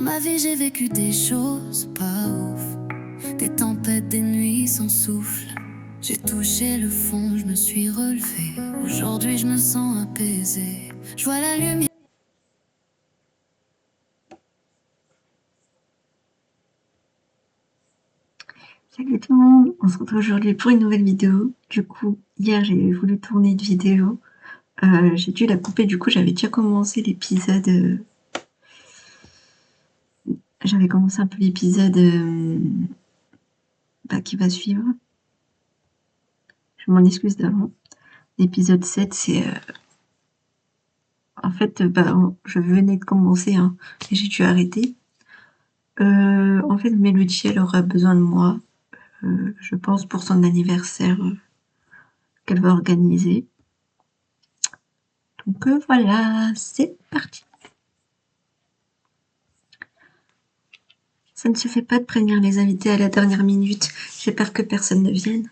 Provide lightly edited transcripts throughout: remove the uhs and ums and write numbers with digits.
ma vie j'ai vécu des choses pas ouf, des tempêtes, des nuits sans souffle. J'ai touché le fond, je me suis relevée. Aujourd'hui je me sens apaisée. Je vois la lumière. Salut tout le monde, on se retrouve aujourd'hui pour une nouvelle vidéo. Du coup, hier j'ai voulu tourner une vidéo, j'ai dû la couper, du coup j'avais déjà commencé l'épisode, j'avais commencé un peu l'épisode qui va suivre. Je m'en excuse d'avant. L'épisode 7, c'est... en fait, je venais de commencer, hein, et j'ai dû arrêter. En fait, Mélodie, elle aura besoin de moi, je pense pour son anniversaire qu'elle va organiser. Donc voilà, c'est parti. Ça ne se fait pas de prévenir les invités à la dernière minute. J'ai peur que personne ne vienne.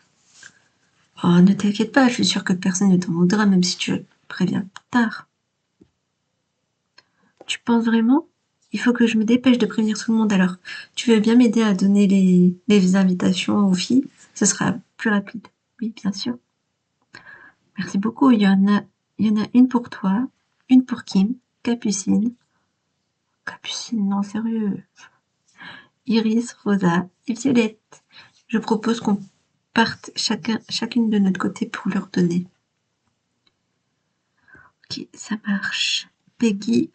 Oh, ne t'inquiète pas, je suis sûre que personne ne t'en voudra, même si tu préviens plus tard. Tu penses vraiment? Il faut que je me dépêche de prévenir tout le monde alors. Tu veux bien m'aider à donner les invitations aux filles? Ce sera plus rapide. Oui, bien sûr. Merci beaucoup. Il y en a une pour toi, une pour Kim, Capucine. Capucine, non, sérieux. Iris, Rosa et Violette. Je propose qu'on parte chacune de notre côté pour leur donner. Ok, ça marche. Peggy,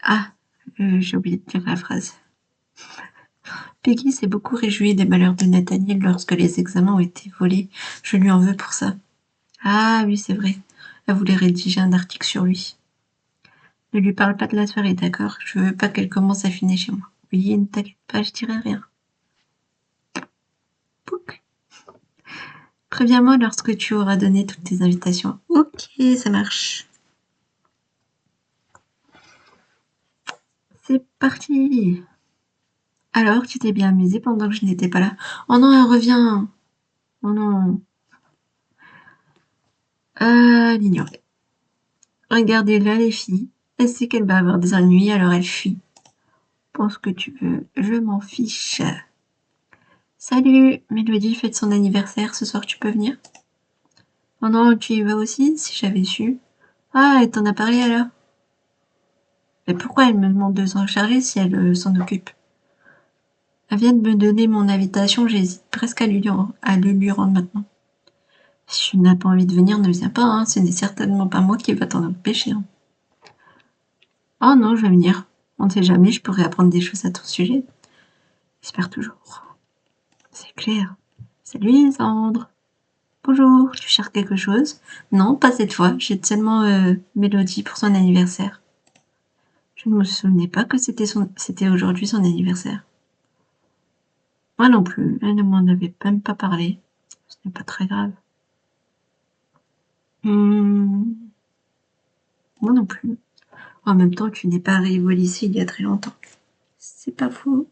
j'ai oublié de dire la phrase. Peggy s'est beaucoup réjouie des malheurs de Nathaniel lorsque les examens ont été volés. Je lui en veux pour ça. Ah oui, c'est vrai. Elle voulait rédiger un article sur lui. Ne lui parle pas de la soirée, d'accord? Je veux pas qu'elle commence à fumer chez moi. Oui, ne t'inquiète pas, je dirai rien. Pouc. Préviens-moi lorsque tu auras donné toutes tes invitations. Ok, ça marche. C'est parti. Alors, tu t'es bien amusé pendant que je n'étais pas là? Oh non, elle revient. Oh non. L'ignorer. Regardez-la, les filles. Elle sait qu'elle va avoir des ennuis, alors elle fuit. Pense que tu veux, je m'en fiche. Salut, Mélodie fête son anniversaire, ce soir tu peux venir? Oh non, tu y vas aussi? Si j'avais su. Ah, elle t'en a parlé alors? Mais pourquoi elle me demande de s'en charger si elle s'en occupe? Elle vient de me donner mon invitation, j'hésite presque à le lui rendre maintenant. Si tu n'as pas envie de venir, ne viens pas, hein. Ce n'est certainement pas moi qui va t'en empêcher. Hein. Oh non, je vais venir. On ne sait jamais, je pourrais apprendre des choses à ton sujet. J'espère toujours. C'est clair. Salut Lisandre. Bonjour, tu cherches quelque chose? Non, pas cette fois. J'ai seulement Mélodie pour son anniversaire. Je ne me souvenais pas que c'était aujourd'hui son anniversaire. Moi non plus, elle ne m'en avait même pas parlé. Ce n'est pas très grave. Moi non plus. En même temps, tu n'es pas arrivé au lycée il y a très longtemps. C'est pas faux.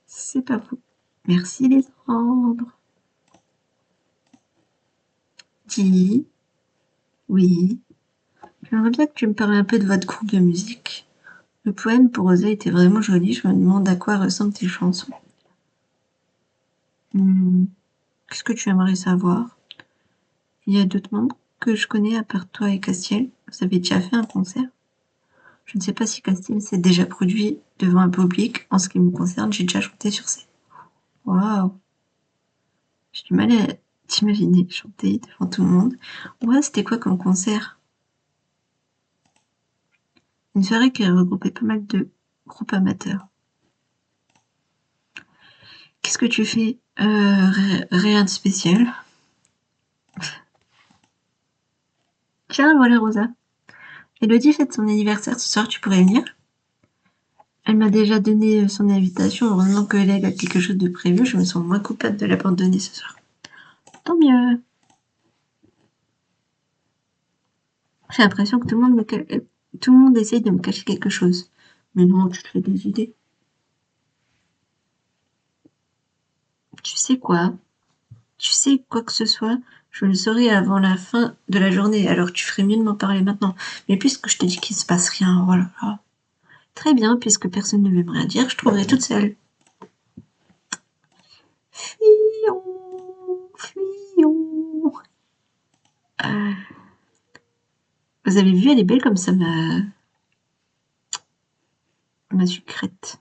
C'est pas faux. Merci Lisandre. Dis. Oui. J'aimerais bien que tu me parles un peu de votre groupe de musique. Le poème pour Rosa était vraiment joli, je me demande à quoi ressemblent tes chansons. Qu'est-ce que tu aimerais savoir? Il y a d'autres membres que je connais à part toi et Castiel. Vous avez déjà fait un concert? Je ne sais pas si Castiel s'est déjà produit devant un public. En ce qui me concerne, j'ai déjà chanté sur scène. Waouh! J'ai du mal à t'imaginer chanter devant tout le monde. Ouais, c'était quoi comme concert? Une soirée qui a regroupé pas mal de groupes amateurs. Qu'est-ce que tu fais? Rien de spécial. Tiens, voilà Rosa. Elodie fête son anniversaire ce soir, tu pourrais venir? Elle m'a déjà donné son invitation, heureusement qu'elle a quelque chose de prévu, je me sens moins coupable de l'abandonner ce soir. Tant mieux. J'ai l'impression que tout le monde essaye de me cacher quelque chose. Mais non, tu te fais des idées. Tu sais quoi? Tu sais quoi que ce soit, je le saurai avant la fin de la journée, alors tu ferais mieux de m'en parler maintenant. Mais puisque je te dis qu'il se passe rien, voilà. Très bien, puisque personne ne veut me rien dire, je trouverai toute seule. Fillon, fillon. Vous avez vu, elle est belle comme ça, ma sucrète.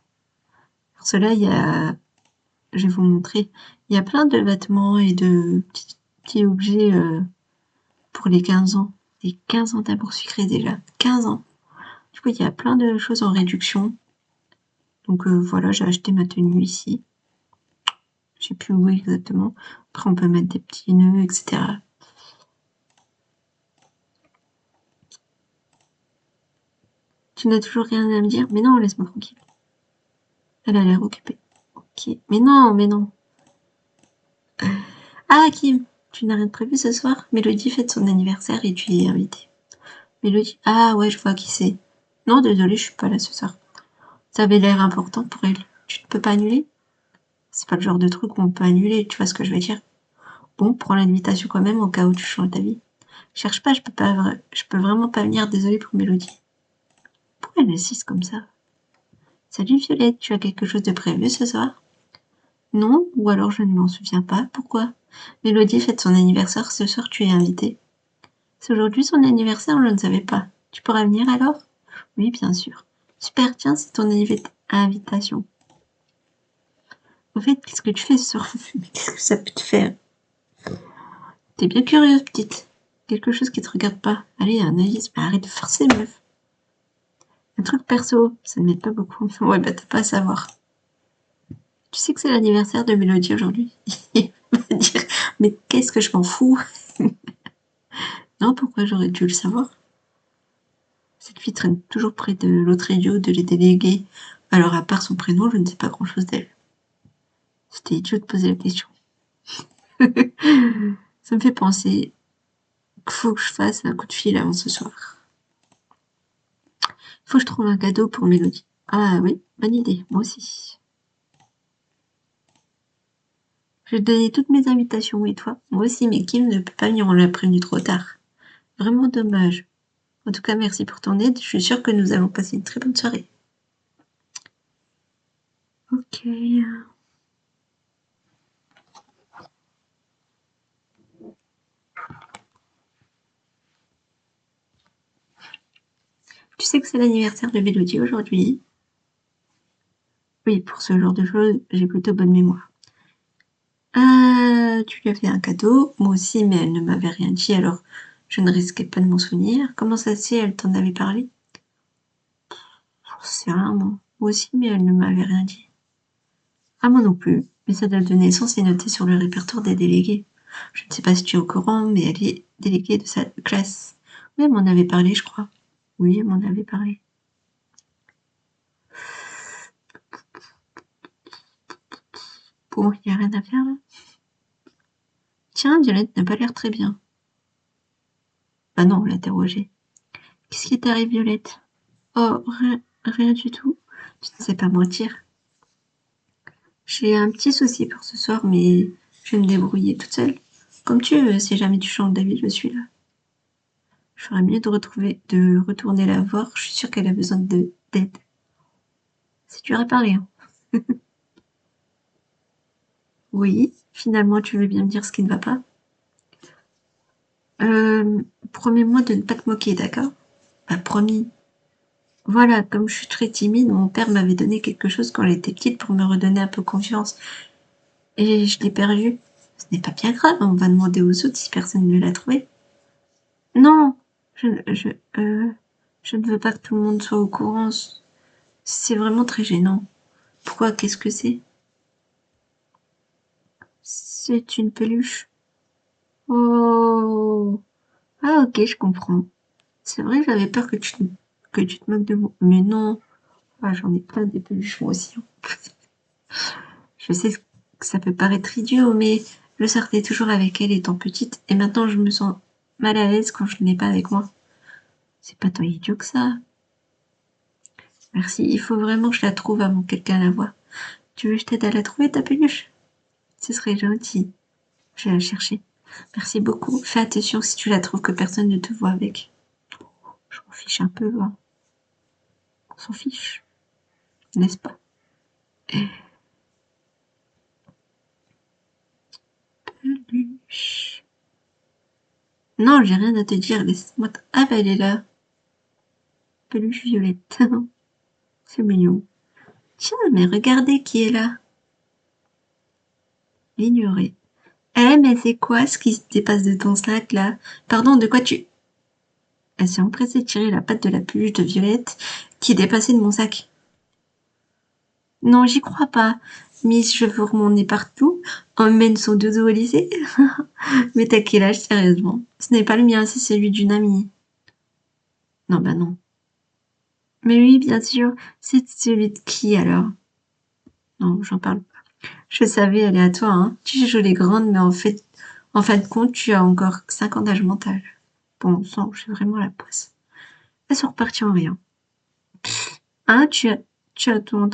Pour cela, je vais vous montrer, il y a plein de vêtements et de petits objets pour les 15 ans. Les 15 ans d'amour sucré déjà, 15 ans. Du coup, il y a plein de choses en réduction. Donc voilà, j'ai acheté ma tenue ici. Je sais plus où exactement. Après, on peut mettre des petits nœuds, etc. Tu n'as toujours rien à me dire? Mais non, laisse-moi tranquille. Elle a l'air occupée. Ok. Mais non, mais non. Ah, Kim, tu n'as rien de prévu ce soir? Mélodie fête son anniversaire et tu y es invitée. Mélodie? Ah ouais, je vois qui c'est. Non, désolée, je suis pas là ce soir. Ça avait l'air important pour elle. Tu ne peux pas annuler? C'est pas le genre de truc où on peut annuler, tu vois ce que je veux dire? Bon, prends l'invitation quand même au cas où tu changes d'avis. Cherche pas, je peux vraiment pas venir, désolée pour Mélodie. Pourquoi elle insiste comme ça? Salut Violette, tu as quelque chose de prévu ce soir? Non, ou alors je ne m'en souviens pas, pourquoi? Mélodie fête son anniversaire, ce soir tu es invitée. C'est aujourd'hui son anniversaire, je ne savais pas. Tu pourras venir alors? Oui, bien sûr. Super, tiens, c'est ton invitation. En fait, qu'est-ce que tu fais ce soir? Qu'est-ce que ça peut te faire? T'es bien curieuse, petite. Quelque chose qui te regarde pas. Allez, Anaïs, mais arrête de forcer, meuf. Un truc perso, ça ne m'aide pas beaucoup. Ouais, bah t'as pas à savoir. Tu sais que c'est l'anniversaire de Mélodie aujourd'hui? Il va dire, mais qu'est-ce que je m'en fous? Non, pourquoi j'aurais dû le savoir? Cette fille traîne toujours près de l'autre idiot de les déléguer. Alors, à part son prénom, je ne sais pas grand-chose d'elle. C'était idiot de poser la question. Ça me fait penser qu'il faut que je fasse un coup de fil avant ce soir. Il faut que je trouve un cadeau pour Mélodie. Ah oui, bonne idée, moi aussi. J'ai donné toutes mes invitations, et toi? Moi aussi, mais Kim ne peut pas venir, on l'a prévenu trop tard. Vraiment dommage. En tout cas, merci pour ton aide, je suis sûre que nous allons passer une très bonne soirée. Ok. Tu sais que c'est l'anniversaire de Mélodie aujourd'hui? Oui, pour ce genre de choses, j'ai plutôt bonne mémoire. Tu lui as fait un cadeau, moi aussi, mais elle ne m'avait rien dit, alors je ne risquais pas de m'en souvenir. Comment ça se fait, elle t'en avait parlé? C'est rien, moi. Moi aussi, mais elle ne m'avait rien dit. Ah, moi non plus, mais sa date de naissance est notée sur le répertoire des délégués. Je ne sais pas si tu es au courant, mais elle est déléguée de sa classe. Oui, elle m'en avait parlé, je crois. Oui, elle m'en avait parlé. Bon, il n'y a rien à faire là. Tiens, Violette n'a pas l'air très bien. Bah non, l'interroger. Qu'est-ce qui t'arrive, Violette? Oh, rien du tout. Tu ne sais pas mentir. J'ai un petit souci pour ce soir, mais je vais me débrouiller toute seule. Comme tu veux, si jamais tu changes d'avis, je suis là. Je ferais mieux de retourner la voir. Je suis sûre qu'elle a besoin d'aide. C'est dur à parler, hein. Oui, finalement, tu veux bien me dire ce qui ne va pas? Promets-moi de ne pas te moquer, d'accord? Bah, promis. Voilà, comme je suis très timide, mon père m'avait donné quelque chose quand j'étais petite pour me redonner un peu confiance. Et je l'ai perdu. Ce n'est pas bien grave, on va demander aux autres si personne ne l'a trouvé. Non, je, je, euh, je ne veux pas que tout le monde soit au courant. C'est vraiment très gênant. Pourquoi? Qu'est-ce que c'est? C'est une peluche. Oh. Ah ok, je comprends. C'est vrai que j'avais peur que tu te moques de moi. Mais non. Ah, j'en ai plein des peluches moi aussi, hein. Je sais que ça peut paraître idiot, mais je sortais toujours avec elle étant petite, et maintenant je me sens mal à l'aise quand je ne l'ai pas avec moi. C'est pas tant idiot que ça. Merci, il faut vraiment que je la trouve avant que quelqu'un la voie. Tu veux que je t'aide à la trouver, ta peluche? Ce serait gentil. Je vais la chercher. Merci beaucoup. Fais attention si tu la trouves que personne ne te voit avec. Je m'en fiche un peu, hein. s'en fiche, n'est-ce pas? Peluche. Non, j'ai rien à te dire, laisse-moi... Ah bah elle est là. Peluche violette. C'est mignon. Tiens, mais regardez qui est là. L'ignorer. Eh, mais c'est quoi ce qui se dépasse de ton sac, là? Pardon, de quoi tu... Elle s'est empressée de tirer la patte de la peluche de Violette qui dépassait de mon sac. Non, j'y crois pas. Miss, je veux mon nez partout. Emmène son dodo au lycée. Mais t'as quel âge, sérieusement? Ce n'est pas le mien, c'est celui d'une amie. Non, bah non. Mais oui, bien sûr. C'est celui de qui, alors? Non, j'en parle pas. Je savais, elle est à toi, hein. Tu joues les grandes, mais en fin de compte, tu as encore 5 ans d'âge mental. Bon sang, j'ai vraiment la poisse. Elles sont reparties en rien. Hein, tu as tout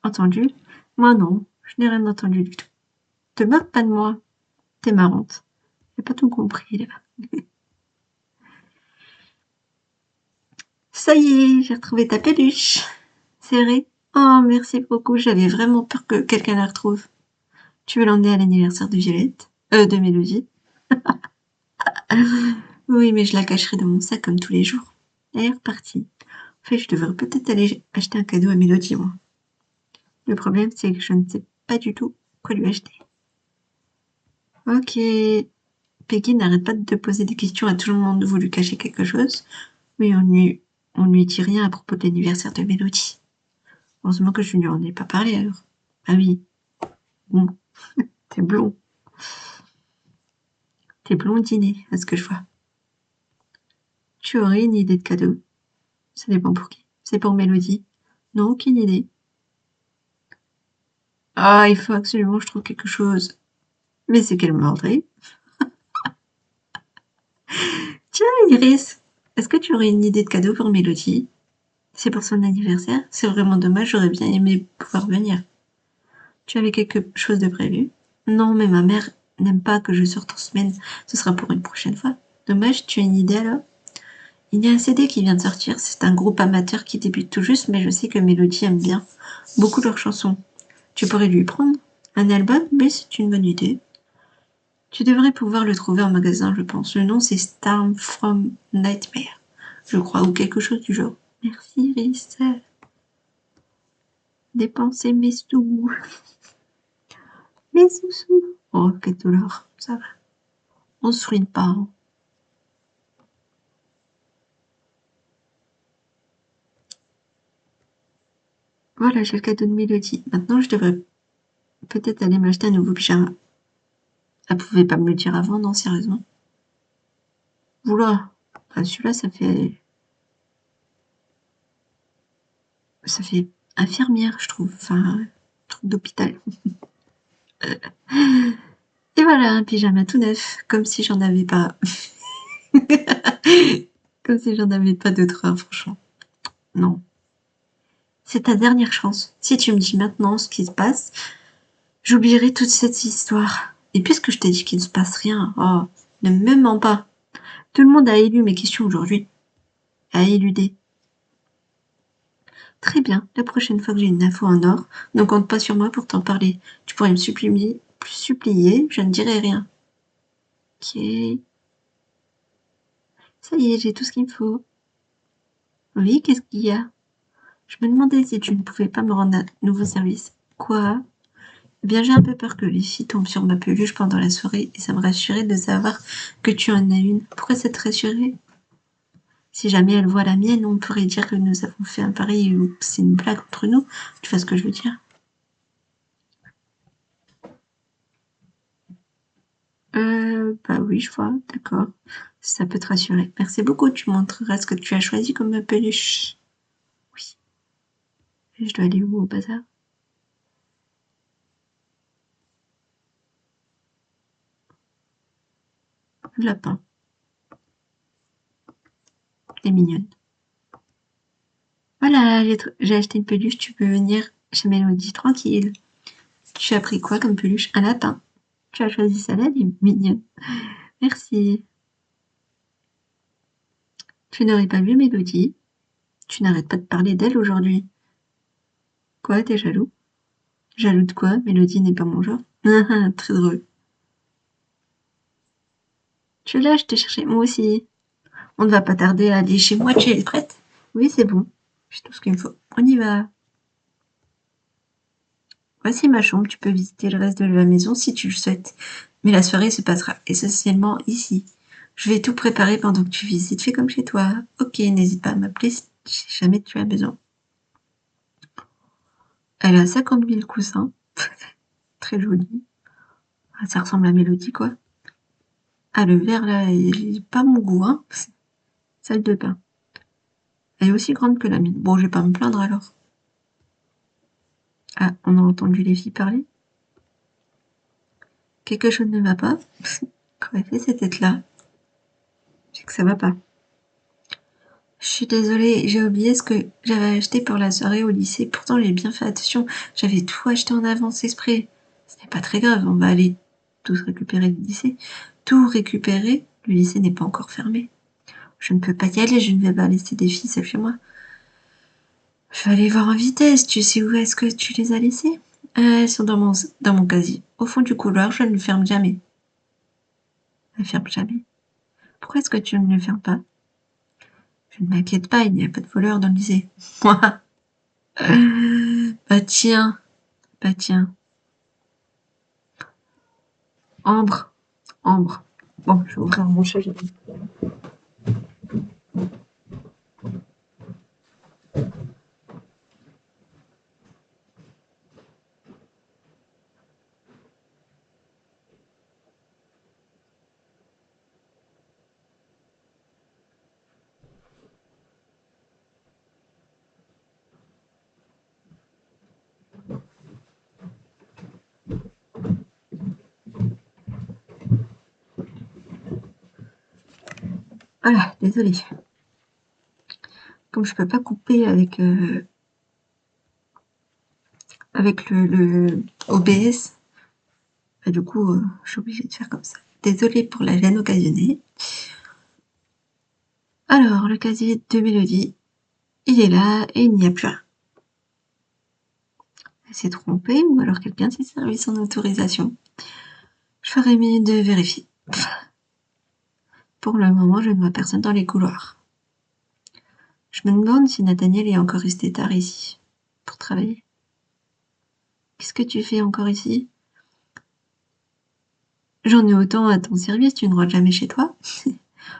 entendu? Moi non, je n'ai rien entendu du tout. Te moque pas de moi, t'es marrante. J'ai pas tout compris, là. Ça y est, j'ai retrouvé ta peluche. C'est vrai? Oh, merci beaucoup, j'avais vraiment peur que quelqu'un la retrouve. Tu veux l'emmener à l'anniversaire de Violette? De Mélodie. Oui, mais je la cacherai dans mon sac comme tous les jours. Elle est repartie. En fait, je devrais peut-être aller acheter un cadeau à Mélodie, moi. Le problème, c'est que je ne sais pas du tout quoi lui acheter. Ok. Peggy n'arrête pas de poser des questions à tout le monde. Vous lui cachez quelque chose? Oui, on lui dit rien à propos de l'anniversaire de Mélodie. Heureusement que je ne lui en ai pas parlé alors. Ah oui. Bon, t'es blond. T'es blondiné, à ce que je vois. Tu aurais une idée de cadeau? Ça dépend pour qui. C'est pour Mélodie? Non, aucune idée. Ah, il faut absolument que je trouve quelque chose. Mais c'est qu'elle mordrait. Tiens, Iris, est-ce que tu aurais une idée de cadeau pour Mélodie? C'est pour son anniversaire? C'est vraiment dommage, j'aurais bien aimé pouvoir venir. Tu avais quelque chose de prévu? Non, mais ma mère n'aime pas que je sorte en semaine. Ce sera pour une prochaine fois. Dommage, tu as une idée alors? Il y a un CD qui vient de sortir. C'est un groupe amateur qui débute tout juste, mais je sais que Mélodie aime bien beaucoup leurs chansons. Tu pourrais lui prendre un album? Mais c'est une bonne idée. Tu devrais pouvoir le trouver en magasin, je pense. Le nom, c'est Storm from Nightmare, je crois, ou quelque chose du genre. Merci, Iris. Dépenser mes sous. Mes sous-sous. Oh, quel douleur. Ça va. On se ruine pas. Hein. Voilà, j'ai le cadeau de Mélodie. Maintenant, je devrais peut-être aller m'acheter un nouveau pyjama. Elle pouvait pas me le dire avant, non, sérieusement. Oula. Enfin, celui-là, ça fait infirmière, je trouve. Enfin, truc d'hôpital. Et voilà, un pyjama tout neuf, comme si j'en avais pas. Comme si j'en avais pas d'autres, hein, franchement. Non. C'est ta dernière chance. Si tu me dis maintenant ce qui se passe, j'oublierai toute cette histoire. Et puisque je t'ai dit qu'il ne se passe rien, oh, ne me mens pas. Tout le monde a élu mes questions aujourd'hui. A éludé. Très bien, la prochaine fois que j'ai une info en or, ne compte pas sur moi pour t'en parler. Tu pourrais me supplier, je ne dirai rien. Ok. Ça y est, j'ai tout ce qu'il me faut. Oui, qu'est-ce qu'il y a? Je me demandais si tu ne pouvais pas me rendre un nouveau service. Quoi? Eh bien, j'ai un peu peur que les filles tombent sur ma peluche pendant la soirée et ça me rassurait de savoir que tu en as une. Pourquoi ça te rassurait? Si jamais elles voient la mienne, on pourrait dire que nous avons fait un pari ou que c'est une blague entre nous. Tu vois ce que je veux dire? Bah oui, je vois, d'accord. Ça peut te rassurer. Merci beaucoup, tu montreras ce que tu as choisi comme peluche. Oui. Et je dois aller où au bazar? Le lapin. Elle est mignonne. Voilà, j'ai acheté une peluche, tu peux venir chez Mélodie tranquille. Tu as pris quoi comme peluche? Un lapin. Tu as choisi celle-là, elle est mignonne. Merci. Tu n'aurais pas vu Mélodie? Tu n'arrêtes pas de parler d'elle aujourd'hui. Quoi, t'es jaloux? Jaloux de quoi? Mélodie n'est pas mon genre. Très drôle. Tu es là, je t'ai cherché. Moi aussi. On ne va pas tarder à aller chez moi. Tu es prête? Oui, c'est bon. J'ai tout ce qu'il me faut. On y va. Voici ma chambre. Tu peux visiter le reste de la maison si tu le souhaites. Mais la soirée se passera essentiellement ici. Je vais tout préparer pendant que tu visites. Fais comme chez toi. Ok, n'hésite pas à m'appeler si jamais tu as besoin. Elle a 50 000 coussins. Très joli. Ah, ça ressemble à Mélodie, quoi. Ah, le verre, là, il est pas mon goût, hein. Salle de bain. Elle est aussi grande que la mienne. Bon, je vais pas me plaindre alors. Ah, on a entendu les filles parler. Quelque chose ne va pas. Quand elle fait cette tête-là, c'est que ça va pas. Je suis désolée, j'ai oublié ce que j'avais acheté pour la soirée au lycée. Pourtant, j'ai bien fait attention. J'avais tout acheté en avance exprès. Ce n'est pas très grave, on va aller tous récupérer le lycée. Tout récupérer, le lycée n'est pas encore fermé. Je ne peux pas y aller, je ne vais pas laisser des filles seules chez moi. Je vais aller voir en vitesse. Tu sais où est-ce que tu les as laissées? Elles sont dans mon casier. Au fond du couloir, je ne le ferme jamais. Elle ferme jamais. Pourquoi est-ce que tu ne le fermes pas? Je ne m'inquiète pas, il n'y a pas de voleurs dans le lycée. Moi. Bah tiens. Bah tiens. Ambre. Ambre. Bon, je vais ouvrir mon chat. Voilà, désolée. Comme je peux pas couper avec le OBS, bah, du coup, je suis obligée de faire comme ça. Désolée pour la gêne occasionnée. Alors, le casier de Mélodie, il est là et il n'y a plus rien. Elle s'est trompée ou alors quelqu'un s'est servi sans autorisation. Je ferais mieux de vérifier. Pour le moment, je ne vois personne dans les couloirs. Je me demande si Nathaniel est encore resté tard ici, pour travailler. Qu'est-ce que tu fais encore ici? J'en ai autant à ton service, tu ne rentres jamais chez toi?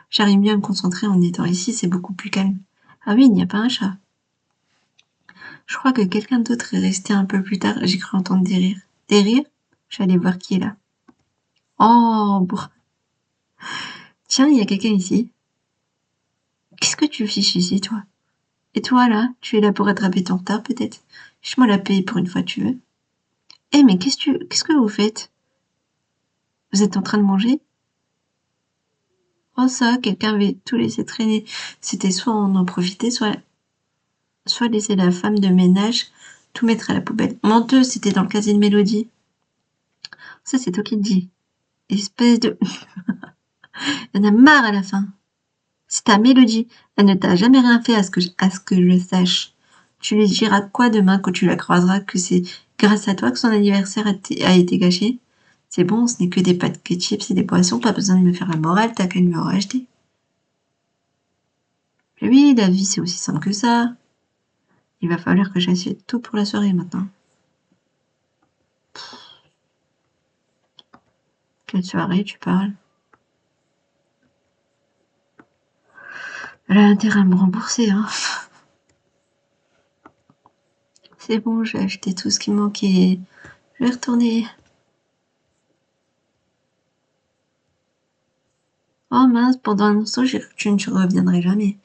J'arrive mieux à me concentrer en étant ici, c'est beaucoup plus calme. Ah oui, il n'y a pas un chat. Je crois que quelqu'un d'autre est resté un peu plus tard, j'ai cru entendre des rires. Des rires? Je vais aller voir qui est là. Oh, bon. Tiens, il y a quelqu'un ici. Qu'est-ce que tu fiches ici, toi? Et toi, là, tu es là pour attraper ton retard, peut-être? Fiche-moi la paix pour une fois, tu veux. Eh, mais qu'est-ce que vous faites? Vous êtes en train de manger? Oh ça, quelqu'un avait tout laissé traîner. C'était soit on en profitait, soit laisser la femme de ménage tout mettre à la poubelle. Menteuse, c'était dans le casier de Mélodie. Ça, c'est toi qui le dis. Espèce de... Il y en a marre à la fin. C'est ta Mélodie. Elle ne t'a jamais rien fait à ce que je sache. Tu lui diras quoi demain quand tu la croiseras que c'est grâce à toi que son anniversaire a été gâché? C'est bon, ce n'est que des pâtes de chips et des poissons, pas besoin de me faire la morale, t'as qu'à lui en racheter. Mais oui, la vie c'est aussi simple que ça. Il va falloir que j'achète tout pour la soirée maintenant. Quelle soirée tu parles? Elle a intérêt à me rembourser, hein. C'est bon, j'ai acheté tout ce qui manquait. Je vais retourner. Oh mince, pendant un instant, j'ai cru que tu ne reviendrais jamais.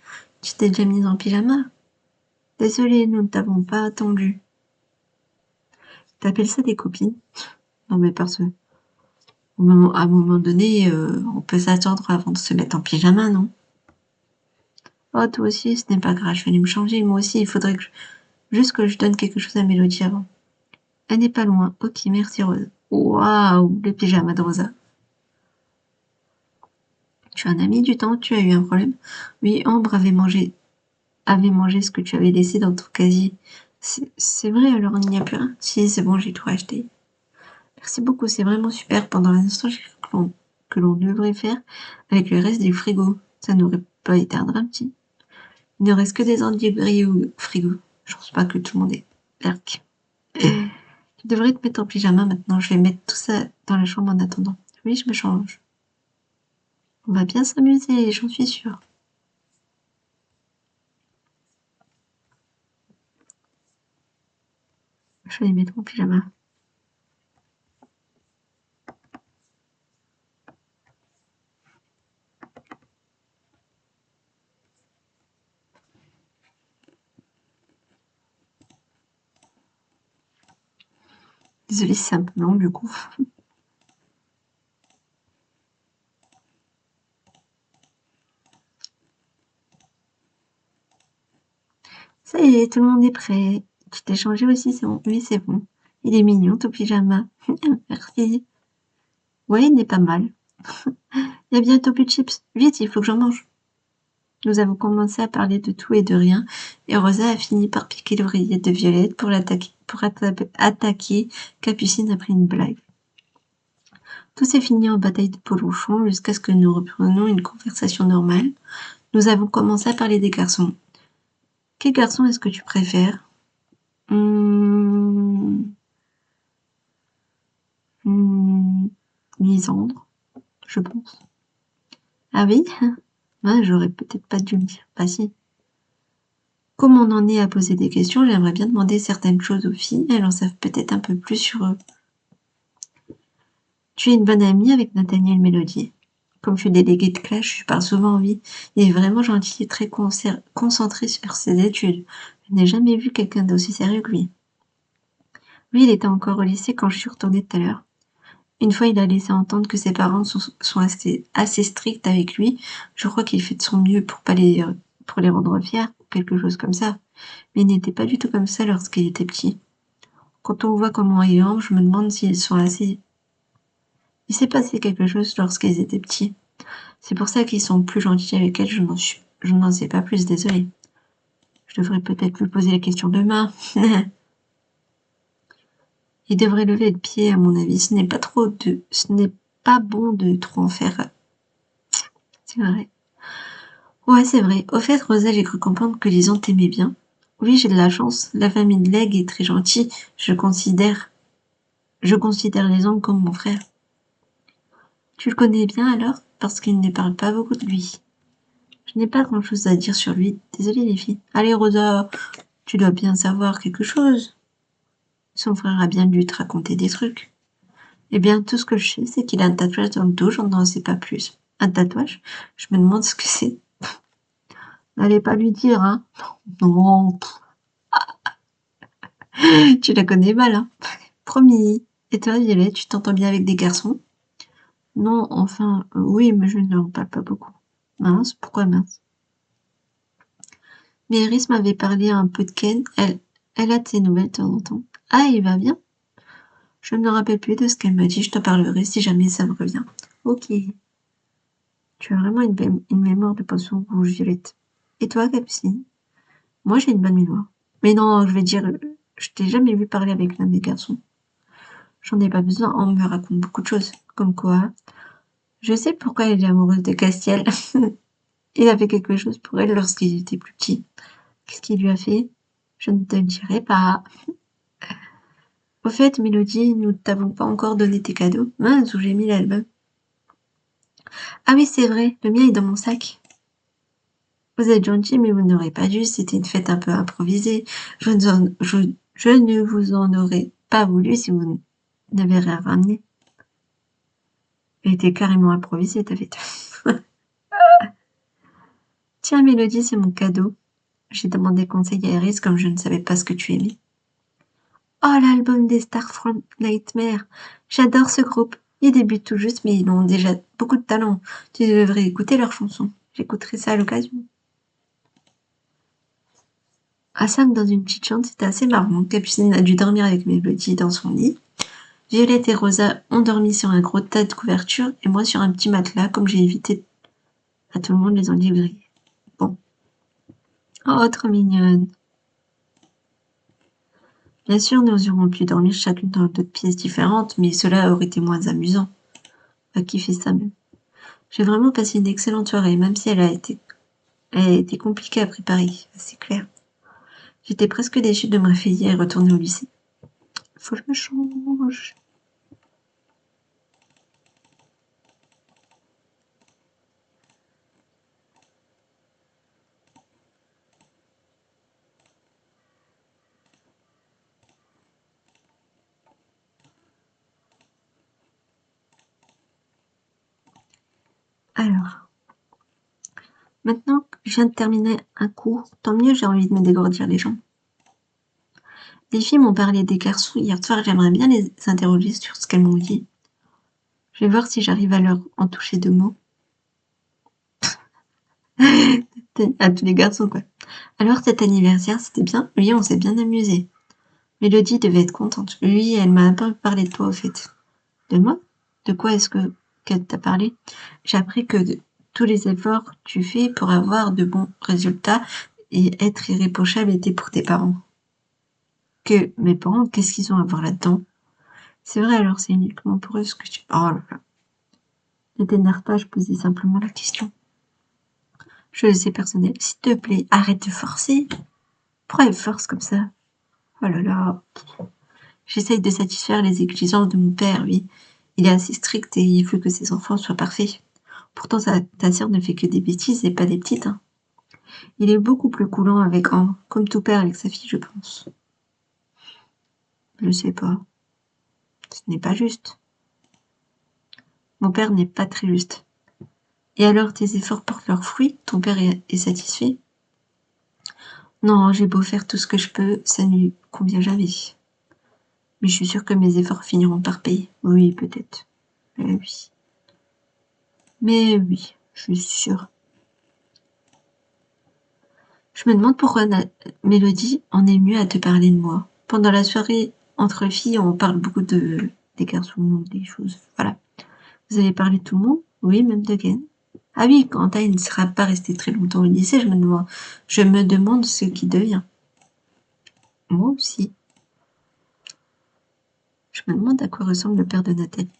Tu t'es déjà mise en pyjama? Désolée, nous ne t'avons pas attendu. T'appelles ça des copines? Non mais parce que à un moment donné, on peut s'attendre avant de se mettre en pyjama, non? Oh toi aussi, ce n'est pas grave, je vais aller me changer. Moi aussi, il faudrait juste que je donne quelque chose à Mélodie avant. Elle n'est pas loin. Ok, merci Rose. Waouh, le pyjama de Rosa. Tu en as mis du temps, tu as eu un problème? Oui, Ambre avait mangé avait mangé ce que tu avais laissé dans ton casier. C'est vrai, alors il n'y a plus rien. Si, c'est bon, j'ai tout acheté. Merci beaucoup, c'est vraiment super. Pendant l'instant, j'ai cru que l'on devrait faire avec le reste du frigo. Ça n'aurait pas été un drame, si. Il ne reste que des endives grillées au frigo. Je pense pas que tout le monde est berk. Tu devrais te mettre en pyjama maintenant. Je vais mettre tout ça dans la chambre en attendant. Oui, je me change. On va bien s'amuser, j'en suis sûre. Je vais mettre mon pyjama. Désolée, c'est un peu long du coup. Ça y est, tout le monde est prêt. Tu t'es changé aussi, c'est bon. Oui, c'est bon. Il est mignon, ton pyjama. Merci. Ouais, il n'est pas mal. Il y a bientôt plus de chips. Vite, il faut que j'en mange. Nous avons commencé à parler de tout et de rien, et Rosa a fini par piquer l'oreillette de Violette pour attaquer Capucine après une blague. Tout s'est fini en bataille de polochons jusqu'à ce que nous reprenions une conversation normale. Nous avons commencé à parler des garçons. Quel garçon est-ce que tu préfères? Lisandre, je pense. Ah oui? Ouais, j'aurais peut-être pas dû le dire. Bah si. Comme on en est à poser des questions, j'aimerais bien demander certaines choses aux filles. Elles en savent peut-être un peu plus sur eux. Tu es une bonne amie avec Nathaniel Mélodier. Comme je suis déléguée de classe, je parle souvent en vie. Il est vraiment gentil et très concentré sur ses études. Je n'ai jamais vu quelqu'un d'aussi sérieux que lui. Lui, il était encore au lycée quand je suis retournée tout à l'heure. Une fois, il a laissé entendre que ses parents sont assez stricts avec lui. Je crois qu'il fait de son mieux pour les rendre fiers, quelque chose comme ça. Mais il n'était pas du tout comme ça lorsqu'il était petit. Quand on voit comment il est, je me demande s'ils sont assez... Il s'est passé quelque chose lorsqu'ils étaient petits. C'est pour ça qu'ils sont plus gentils avec elle, je n'en sais pas plus, désolée. Je devrais peut-être lui poser la question demain. Il devrait lever le pied, à mon avis. Ce n'est pas bon de trop en faire. C'est vrai. Ouais, c'est vrai. Au fait, Rosa, j'ai cru comprendre que Lison t'aimait bien. Oui, j'ai de la chance. La famille de Leg est très gentille. Je considère Lison comme mon frère. Tu le connais bien alors? Parce qu'il ne parle pas beaucoup de lui. Je n'ai pas grand-chose à dire sur lui. Désolée les filles. Allez Rosa, tu dois bien savoir quelque chose. Son frère a bien dû te raconter des trucs. Eh bien, tout ce que je sais, c'est qu'il a un tatouage dans le dos, j'en n'en sais pas plus. Un tatouage? Je me demande ce que c'est. N'allez pas lui dire, hein. Non. Tu la connais mal, hein. Promis. Et toi, Violette, tu t'entends bien avec des garçons? Non, enfin, oui, mais je ne leur parle pas beaucoup. Mince, pourquoi mince? Mais Iris m'avait parlé un peu de Ken. Elle a de ses nouvelles de temps en temps. Ah, il va bien? Je ne me rappelle plus de ce qu'elle m'a dit, je te parlerai si jamais ça me revient. Ok. Tu as vraiment une mémoire de poisson rouge, Violette. Et toi, Capucine? Moi, j'ai une bonne mémoire. Mais non, je vais dire, je t'ai jamais vu parler avec l'un des garçons. J'en ai pas besoin, on me raconte beaucoup de choses. Comme quoi, je sais pourquoi elle est amoureuse de Castiel. Il a fait quelque chose pour elle lorsqu'il était plus petit. Qu'est-ce qu'il lui a fait? Je ne te le dirai pas. Au fait, Mélodie, nous t'avons pas encore donné tes cadeaux. Mince, où j'ai mis l'album. Ah oui, c'est vrai, le mien est dans mon sac. Vous êtes gentil, mais vous n'aurez pas dû, c'était une fête un peu improvisée. Je ne vous en aurais pas voulu si vous n'avez rien ramené. Elle était carrément improvisée, ta fête. Tiens, Mélodie, c'est mon cadeau. J'ai demandé conseil à Iris comme je ne savais pas ce que tu aimais. Oh, l'album des Stars from Nightmare. J'adore ce groupe. Ils débutent tout juste, mais ils ont déjà beaucoup de talent. Tu devrais écouter leurs chansons. J'écouterai ça à l'occasion. À 5 dans une petite chambre, c'était assez marrant. Capucine a dû dormir avec Mélodie dans son lit. Violette et Rosa ont dormi sur un gros tas de couvertures et moi sur un petit matelas, comme j'ai évité à tout le monde les enlivrer. Bon. Oh, trop mignonne. Bien sûr, nous aurions pu dormir chacune dans d'autres pièces différentes, mais cela aurait été moins amusant. Qui fait ça même? J'ai vraiment passé une excellente soirée, même si elle a été compliquée à préparer, c'est clair. J'étais presque déçue de me réveiller et retourner au lycée. Faut que je me change. Alors, maintenant que je viens de terminer un cours, tant mieux, j'ai envie de me dégourdir les jambes. Les filles m'ont parlé des garçons hier soir, j'aimerais bien les interroger sur ce qu'elles m'ont dit. Je vais voir si j'arrive à leur en toucher 2 mots. À tous les garçons, quoi. Alors, cet anniversaire, c'était bien? Oui, on s'est bien amusé. Mélodie devait être contente. Oui, elle m'a un peu parlé de toi, au fait. De moi? De quoi est-ce qu'elle t'a parlé? J'ai appris que tous les efforts que tu fais pour avoir de bons résultats et être irréprochable étaient pour tes parents. Que mes parents, qu'est-ce qu'ils ont à voir là-dedans? C'est vrai, alors c'est uniquement pour eux ce que tu... Oh là là. Ne t'énerve pas, je posais simplement la question. Je le sais personnel. S'il te plaît, arrête de forcer. Pourquoi elle force comme ça? Oh là là. J'essaye de satisfaire les exigences de mon père, oui. Il est assez strict et il veut que ses enfants soient parfaits. Pourtant, ta sœur ne fait que des bêtises et pas des petites, hein. Il est beaucoup plus coulant avec Ambre, comme tout père avec sa fille, je pense. Je sais pas. Ce n'est pas juste. Mon père n'est pas très juste. Et alors, tes efforts portent leurs fruits? Ton père est satisfait? Non, j'ai beau faire tout ce que je peux, ça ne lui convient jamais. Mais je suis sûre que mes efforts finiront par payer. Oui, peut-être. Mais oui. Mais oui, je suis sûre. Je me demande pourquoi Mélodie en est mieux à te parler de moi. Pendant la soirée, entre filles, on parle beaucoup des garçons, des choses. Voilà. Vous avez parlé de tout le monde? Oui, même de Gwen. Ah oui, Quentin, il ne sera pas resté très longtemps au lycée, je me demande ce qu'il devient. Moi aussi. Je me demande à quoi ressemble le père de Nathalie.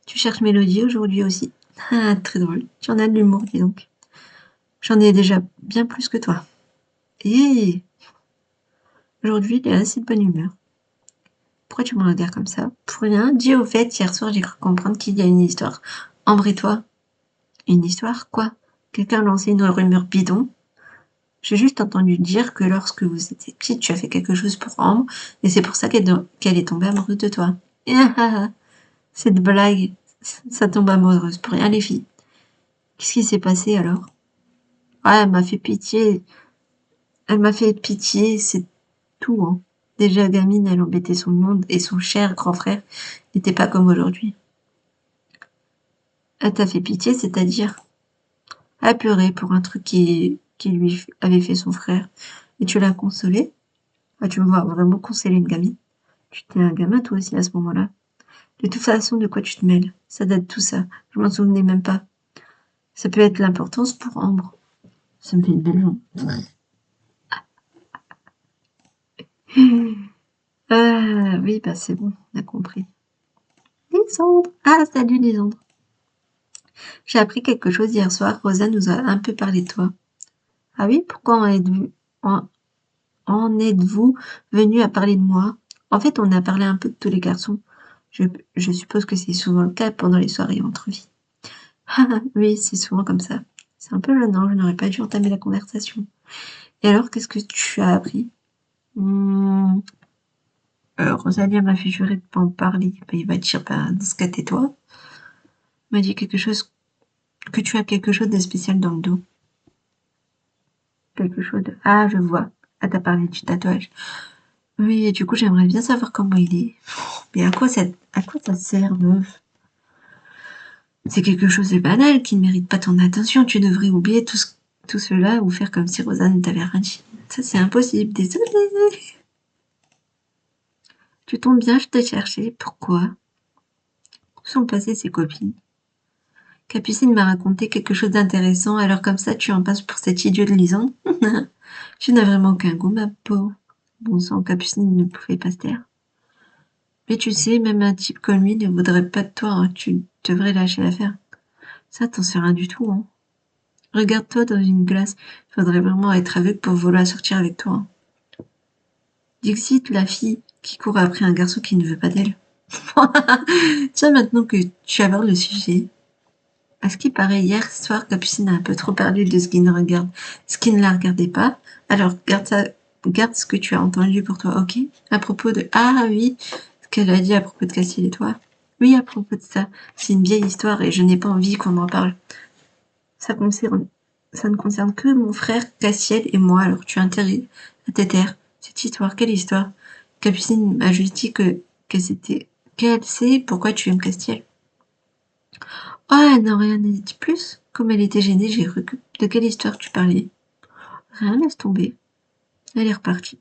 Tu cherches Mélodie aujourd'hui aussi? Ah, très drôle. Tu en as de l'humour, dis donc. J'en ai déjà bien plus que toi. Et aujourd'hui, il est assez de bonne humeur. Pourquoi tu me regardes comme ça? Pour rien. Dis au fait, hier soir, j'ai cru comprendre qu'il y a une histoire. Ambre et toi? Une histoire? Quoi? Quelqu'un a lancé une rumeur bidon? J'ai juste entendu dire que lorsque vous étiez petite, tu as fait quelque chose pour Ambre, et c'est pour ça qu'elle est tombée amoureuse de toi. Cette blague, ça tombe amoureuse pour rien, les filles. Qu'est-ce qui s'est passé alors? Ouais, elle m'a fait pitié. Elle m'a fait pitié, c'est tout, hein. Déjà gamine, elle embêtait son monde, et son cher grand frère n'était pas comme aujourd'hui. Elle t'a fait pitié, c'est-à-dire? Elle pleurait pour un truc qui lui avait fait son frère. Et tu l'as consolée? Ah, tu me vois vraiment consoler une gamine. Tu étais un gamin toi aussi à ce moment-là. De toute façon, de quoi tu te mêles? Ça date tout ça. Je m'en souvenais même pas. Ça peut être l'importance pour Ambre. Ça me fait une belle jambe. Ah oui, bah c'est bon, on a compris. Lysandre! Ah, salut Lysandre. J'ai appris quelque chose hier soir. Rosa nous a un peu parlé de toi. Ah oui, pourquoi en êtes-vous venu à parler de moi? En fait, on a parlé un peu de tous les garçons. Je, je suppose que c'est souvent le cas pendant les soirées entre filles. Ah oui, c'est souvent comme ça. C'est un peu gênant, je n'aurais pas dû entamer la conversation. Et alors, qu'est-ce que tu as appris? Hmm, Rosalia m'a fait jurer de pas en parler. Bah, il va dire, bah, dans ce cas, tais-toi. Il m'a dit quelque chose, que tu as quelque chose de spécial dans le dos. Quelque chose de... Ah, je vois. Ah, t'as parlé du tatouage. Oui, et du coup, j'aimerais bien savoir comment il est. Mais à quoi ça sert, meuf? C'est quelque chose de banal qui ne mérite pas ton attention. Tu devrais oublier tout cela ou faire comme si Rosa ne t'avait rien dit. Ça, c'est impossible. Désolée. Tu tombes bien, je t'ai cherché. Pourquoi? Où sont passées ses copines? Capucine m'a raconté quelque chose d'intéressant, alors comme ça tu en passes pour cet idiot de Lisande. Tu n'as vraiment aucun goût, ma pauvre. Bon sang, Capucine ne pouvait pas se taire. Mais tu sais, même un type comme lui ne voudrait pas de toi, hein. Tu devrais lâcher l'affaire. Ça, t'en sais rien du tout, hein. Regarde-toi dans une glace. Il faudrait vraiment être aveugle pour vouloir sortir avec toi, hein. Dixit, la fille qui court après un garçon qui ne veut pas d'elle. Tiens, maintenant que tu abordes le sujet, à ce qui paraît, hier soir, Capucine a un peu trop parlé de ce qui ne la regardait pas. Alors, garde ce que tu as entendu pour toi, ok? À propos de... Ah oui, ce qu'elle a dit à propos de Castiel et toi. Oui, à propos de ça. C'est une vieille histoire et je n'ai pas envie qu'on en parle. Ça ne concerne que mon frère Castiel et moi, alors tu as intérêt à te taire. Cette histoire, quelle histoire? Capucine m'a juste dit qu'elle sait pourquoi tu aimes Castiel. Oh, elle n'a rien dit plus. Comme elle était gênée, j'ai cru que... De quelle histoire tu parlais? Rien, laisse tomber. Elle est repartie.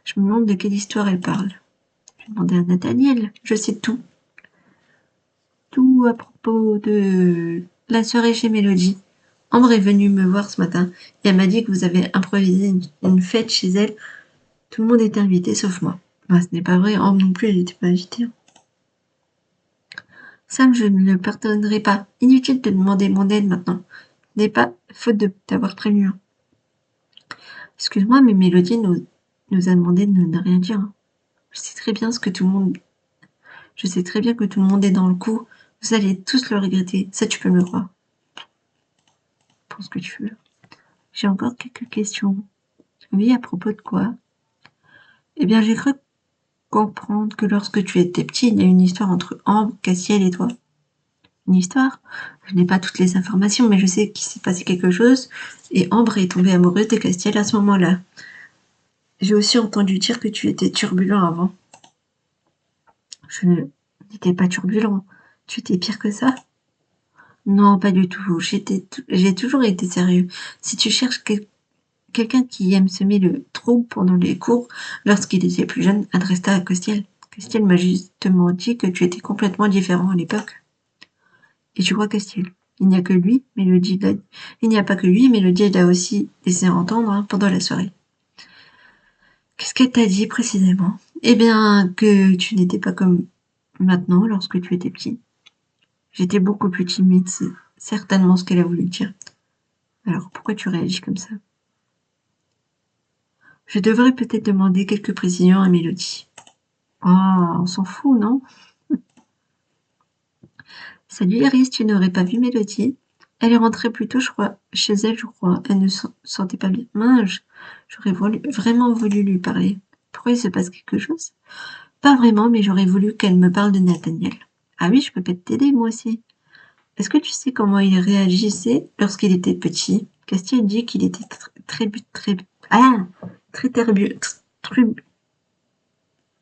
Je me demande de quelle histoire elle parle. J'ai demandé à Nathaniel. Je sais tout. Tout à propos de la soirée chez Mélodie. Ambre est venue me voir ce matin et elle m'a dit que vous avez improvisé une fête chez elle. Tout le monde était invité sauf moi. Bah, ce n'est pas vrai. Ambre non plus, elle n'était pas invitée. Sam, je ne le pardonnerai pas. Inutile de demander mon aide maintenant. Ce n'est pas faute de t'avoir prévenu. Excuse-moi, mais Mélodie nous a demandé de ne rien dire, hein. Je sais très bien que tout le monde est dans le coup. Vous allez tous le regretter. Ça, tu peux me le croire. Pense que tu veux. J'ai encore quelques questions. Oui, à propos de quoi? Eh bien, j'ai cru comprendre que lorsque tu étais petit, il y a eu une histoire entre Ambre, Castiel et toi. Une histoire? Je n'ai pas toutes les informations, mais je sais qu'il s'est passé quelque chose et Ambre est tombée amoureuse de Castiel à ce moment-là. J'ai aussi entendu dire que tu étais turbulent avant. Je n'étais pas turbulent. Tu étais pire que ça? Non, pas du tout. J'ai toujours été sérieux. Si tu cherches quelqu'un qui aime semer le trouble pendant les cours, lorsqu'il était plus jeune, adresse-toi à Castiel. Castiel m'a justement dit que tu étais complètement différent à l'époque. Et tu crois Castiel? Il n'y a que lui, il n'y a pas que lui, Mélodie l'a aussi laissé entendre, hein, pendant la soirée. Qu'est-ce qu'elle t'a dit précisément? Eh bien, que tu n'étais pas comme maintenant lorsque tu étais petit. J'étais beaucoup plus timide, c'est certainement ce qu'elle a voulu dire. Alors, pourquoi tu réagis comme ça? Je devrais peut-être demander quelques précisions à Mélodie. Ah, on s'en fout, non? Salut Iris, tu n'aurais pas vu Mélodie? Elle est rentrée plus tôt, chez elle, je crois. Elle ne se sentait pas bien. Mince, vraiment voulu lui parler. Pourquoi il se passe quelque chose? Pas vraiment, mais j'aurais voulu qu'elle me parle de Nathaniel. Ah oui, je peux peut-être t'aider, moi aussi. Est-ce que tu sais comment il réagissait lorsqu'il était petit? Castiel dit qu'il était très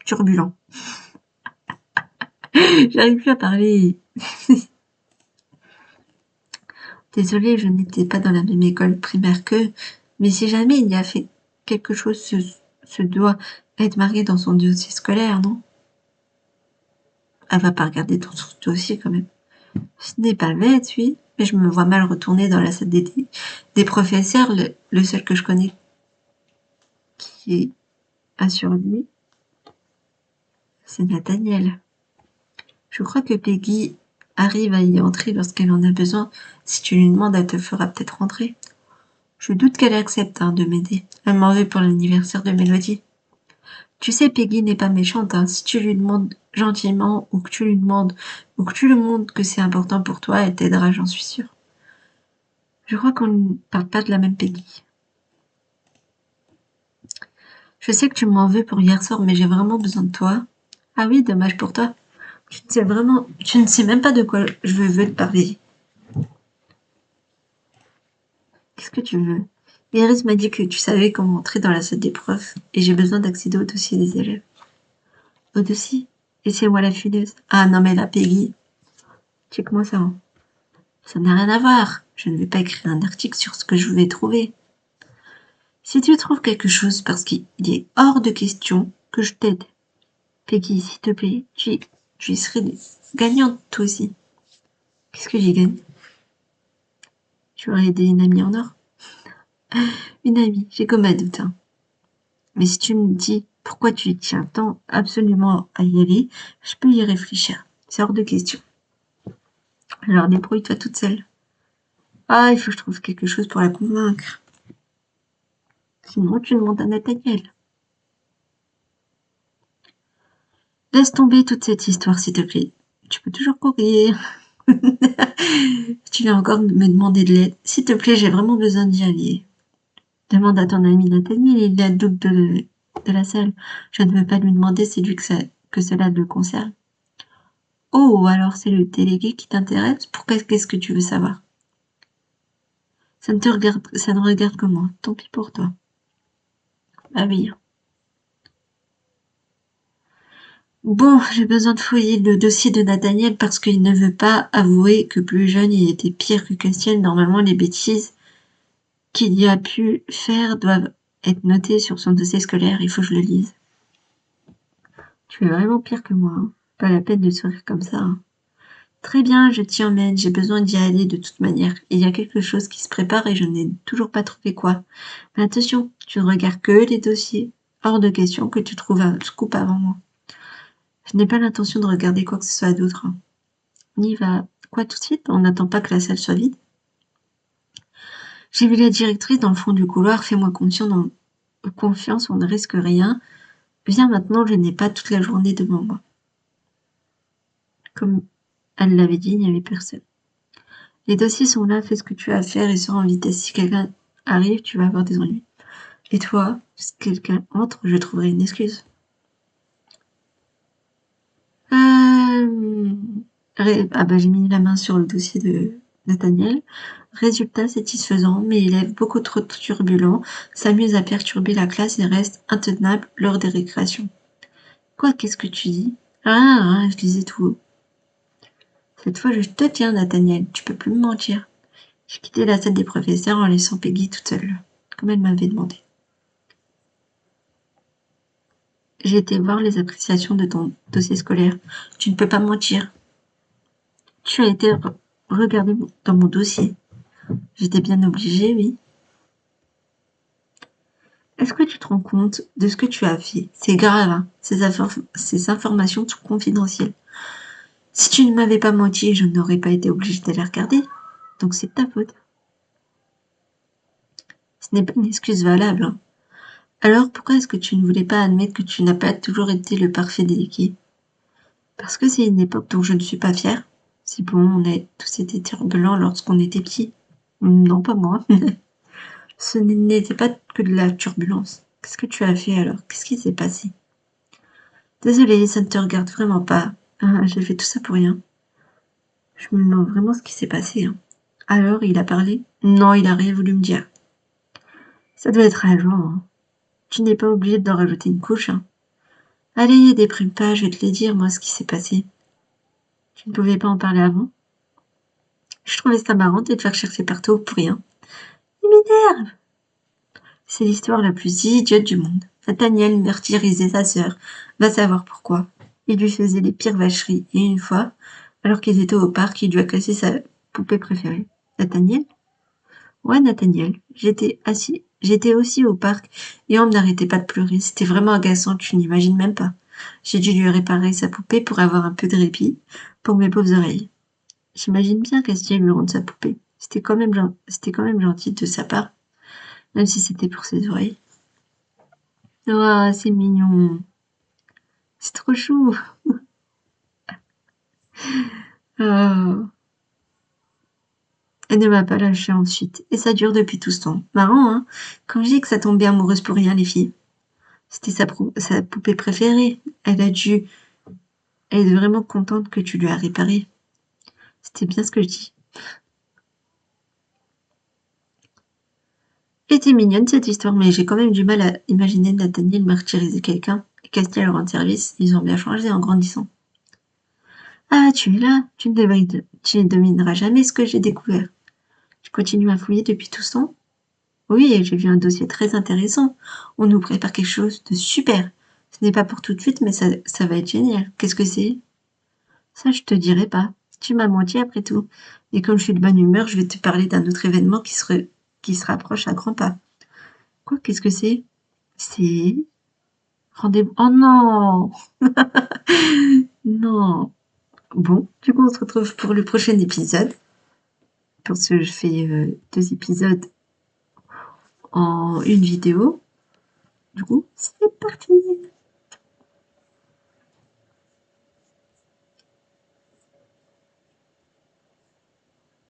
turbulent. J'arrive plus à parler. Désolée, je n'étais pas dans la même école primaire qu'eux, mais si jamais il y a fait quelque chose, se doit être marqué dans son dossier scolaire, non? Elle va pas regarder ton dossier quand même. Ce n'est pas bête, oui, mais je me vois mal retourner dans la salle des professeurs, le seul que je connais qui a sur lui, c'est Nathaniel. Je crois que Peggy arrive à y entrer lorsqu'elle en a besoin. Si tu lui demandes, elle te fera peut-être rentrer. Je doute qu'elle accepte, hein, de m'aider. Elle m'en veut pour l'anniversaire de Mélodie. Tu sais, Peggy n'est pas méchante, hein. Si tu lui demandes gentiment, ou que tu lui montres que c'est important pour toi, elle t'aidera, j'en suis sûre. Je crois qu'on ne parle pas de la même Peggy. Je sais que tu m'en veux pour hier soir, mais j'ai vraiment besoin de toi. Ah oui, dommage pour toi. Tu ne sais même pas de quoi je veux te parler. Qu'est-ce que tu veux? Iris m'a dit que tu savais comment entrer dans la salle des profs, et j'ai besoin d'accéder au dossier des élèves. Au dossier? Et c'est moi la fuleuse. Ah non mais la Peggy. Check-moi ça, hein. Ça n'a rien à voir. Je ne vais pas écrire un article sur ce que je vais trouver. Si tu trouves quelque chose, parce qu'il est hors de question que je t'aide. Peggy, s'il te plaît, tu y serais gagnante toi aussi. Qu'est-ce que j'y gagne? Tu aurais aidé une amie en or? Une amie, j'ai comme un doute, hein. Mais si tu me dis pourquoi tu tiens tant absolument à y aller, je peux y réfléchir. C'est hors de question. Alors débrouille-toi toute seule. Ah, il faut que je trouve quelque chose pour la convaincre. Sinon, tu demandes à Nathaniel. Laisse tomber toute cette histoire, s'il te plaît. Tu peux toujours courir. Tu viens encore me demander de l'aide. S'il te plaît, j'ai vraiment besoin d'y aller. Demande à ton ami Nathaniel, il est le double de la salle. Je ne veux pas lui demander, c'est lui que cela le concerne. Oh, alors c'est le délégué qui t'intéresse? Pourquoi qu'est-ce que tu veux savoir? Ça ne regarde que moi. Tant pis pour toi. Ah oui. Bon, j'ai besoin de fouiller le dossier de Nathaniel parce qu'il ne veut pas avouer que plus jeune il était pire que Castiel. Normalement, les bêtises qu'il y a pu faire doivent être notées sur son dossier scolaire. Il faut que je le lise. Tu es vraiment pire que moi, hein. Pas la peine de sourire comme ça, hein. Très bien, je t'y emmène. J'ai besoin d'y aller de toute manière. Il y a quelque chose qui se prépare et je n'ai toujours pas trouvé quoi. Mais attention, tu ne regardes que les dossiers. Hors de question que tu trouves un scoop avant moi. Je n'ai pas l'intention de regarder quoi que ce soit d'autre, hein. On y va. Quoi, tout de suite? On n'attend pas que la salle soit vide? J'ai vu la directrice dans le fond du couloir. Fais-moi confiance, on ne risque rien. Viens maintenant, je n'ai pas toute la journée devant moi. Comme elle l'avait dit, il n'y avait personne. Les dossiers sont là, fais ce que tu as à faire et sors en vitesse. Si quelqu'un arrive, tu vas avoir des ennuis. Et toi, si quelqu'un entre, je trouverai une excuse. Ah bah j'ai mis la main sur le dossier de Nathaniel. Résultat satisfaisant, mais élève beaucoup trop turbulent, s'amuse à perturber la classe et reste intenable lors des récréations. Quoi, qu'est-ce que tu dis? Ah, je disais tout haut. Cette fois, je te tiens, Nathaniel, tu peux plus me mentir. J'ai quitté la salle des professeurs en laissant Peggy toute seule, comme elle m'avait demandé. J'ai été voir les appréciations de ton dossier scolaire. Tu ne peux pas mentir. Tu as été regarder dans mon dossier. J'étais bien obligée, oui. Est-ce que tu te rends compte de ce que tu as fait? C'est grave, hein. Ces informations sont confidentielles. Si tu ne m'avais pas menti, je n'aurais pas été obligée de les regarder. Donc c'est de ta faute. Ce n'est pas une excuse valable, hein. Alors pourquoi est-ce que tu ne voulais pas admettre que tu n'as pas toujours été le parfait délégué? Parce que c'est une époque dont je ne suis pas fière. C'est bon, on a tous été turbulents lorsqu'on était petits. Non, pas moi. Ce n'était pas que de la turbulence. Qu'est-ce que tu as fait alors? Qu'est-ce qui s'est passé? Désolée, ça ne te regarde vraiment pas. Ah, j'ai fait tout ça pour rien. Je me demande vraiment ce qui s'est passé, hein. Alors, il a parlé? Non, il a rien voulu me dire. Ça doit être rageant, hein. Tu n'es pas obligé d'en rajouter une couche, hein. Allez, déprime pas, je vais te le dire, moi, ce qui s'est passé. Tu ne pouvais pas en parler avant? Je trouvais ça marrant de te faire chercher partout pour rien. Il m'énerve! C'est l'histoire la plus idiote du monde. Nathaniel martyrisait sa sœur. Va savoir pourquoi. Il lui faisait les pires vacheries. Et une fois, alors qu'ils étaient au parc, il lui a cassé sa poupée préférée. Nathaniel? Ouais, Nathaniel. J'étais aussi au parc et on n'arrêtait pas de pleurer. C'était vraiment agaçant, tu n'imagines même pas. J'ai dû lui réparer sa poupée pour avoir un peu de répit pour mes pauvres oreilles. J'imagine bien qu'Astiel lui rende sa poupée. C'était quand même gentil de sa part, même si c'était pour ses oreilles. Oh, c'est mignon. C'est trop chou. Oh. Elle ne m'a pas lâché ensuite. Et ça dure depuis tout ce temps. Marrant, hein? Quand je dis que ça tombait amoureuse pour rien, les filles. C'était sa poupée préférée. Elle est vraiment contente que tu lui as réparé. C'était bien ce que je dis. Était mignonne cette histoire, mais j'ai quand même du mal à imaginer Nathaniel martyriser quelqu'un et Castiel leur rendre service. Ils ont bien changé en grandissant. Ah, tu es là. Tu ne devineras jamais ce que j'ai découvert. Tu continues à fouiller depuis tout ce temps? Oui, et j'ai vu un dossier très intéressant. On nous prépare quelque chose de super. Ce n'est pas pour tout de suite, mais ça va être génial. Qu'est-ce que c'est? Ça, je te dirai pas. Tu m'as menti après tout. Et comme je suis de bonne humeur, je vais te parler d'un autre événement qui se rapproche à grands pas. Quoi? Qu'est-ce que c'est? C'est rendez-vous. Oh non! Non! Bon, du coup, on se retrouve pour le prochain épisode. Pour ce, je fais 2 épisodes en une vidéo. Du coup, c'est parti!